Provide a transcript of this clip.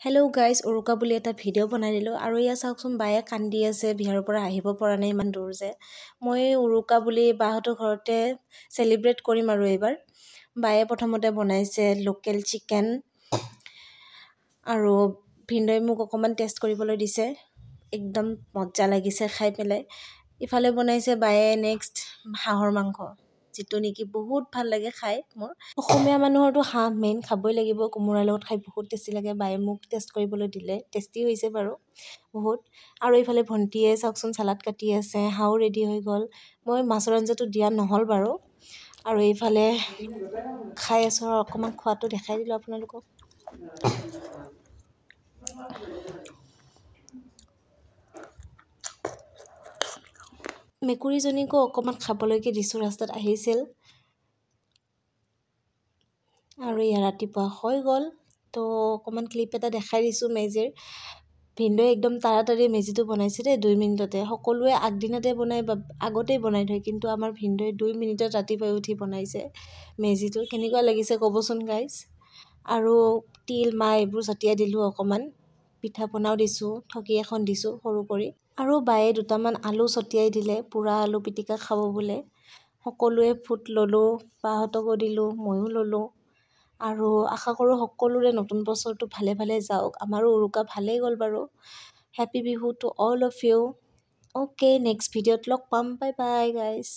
Hello' guys, উৰুকা বুলি এটা video' বনাই দিলোঁ আৰু ইয়াত চাওকচোন বায়ে কান্দি আছে বিহাৰৰ পৰা আহিব পৰা নাই ইমান দূৰ যে। মই উৰুকা বুলি বাহঁতৰ ঘৰতে চেলিব্ৰেট কৰিম আৰু এইবাৰ। বায়ে প্ৰথমতে বনাইছে লোকেল চিকেন আৰু ভিনদেউৱে মোক অকণমান টেষ্ট কৰিবলৈ দিছে। একদম মজা লাগিছে খাই পেলাই। ইফালে বনাইছে বায়ে নেক্সট হাঁহৰ মাংস, যিটো নেকি বহুত ভাল লাগে খাই মোৰ। অসমীয়া মানুহৰতো হাঁহ মেইন খাবই লাগিব, কোমোৰাৰ লগত খাই বহুত টেষ্টি লাগে। বায়ে মোক টেষ্ট কৰিবলৈ দিলে, টেষ্টি হৈছে বাৰু বহুত। আৰু এইফালে ভণ্টিয়ে চাওকচোন চালাড কাটি আছে, হাঁহো ৰেডি হৈ গ'ল। মই মাছৰ আঞ্জাটো দিয়া নহ'ল বাৰু। আৰু এইফালে খাই আছোঁ আৰু অকণমান খোৱাটো দেখাই দিলোঁ আপোনালোকক। মেকুৰীজনীকো অকণমান খাবলৈকে দিছোঁ, ৰাস্তাত আহিছিল। আৰু ইয়াৰ ৰাতিপুৱা হৈ গ'ল, তো অকণমান ক্লিপ এটা দেখাই দিছোঁ মেজিৰ। ভিনদেউৱে একদম তাড়াতাড়ি মেজিটো বনাইছে দেই, 2 মিনিটতে। সকলোৱে আগদিনাতে বনাই বা আগতেই বনাই থয়, কিন্তু আমাৰ ভিনদেউৱে 2 মিনিটত ৰাতিপুৱাই উঠি বনাইছে মেজিটো। কেনেকুৱা লাগিছে ক'বচোন গাইজ। আৰু তিল মাহ এইবোৰ ছটিয়াই দিলোঁ অকণমান। পিঠা পনাও দিছোঁ, ঠগী এখন দিছোঁ সৰু কৰি। আৰু বায়ে দুটামান আলু ছটিয়াই দিলে, পোৰা আলু পিটিকা খাব বোলে। সকলোৱে ফুট ল'লোঁ, বাহঁতকো দিলোঁ, ময়ো ল'লোঁ। আৰু আশা কৰোঁ সকলোৰে নতুন বছৰটো ভালে ভালে যাওক। আমাৰো উৰুকা ভালেই গ'ল বাৰু। Happy Bihu to all of you. Okay, next ভিডিঅ'ত লগ পাম। Bye bye guys.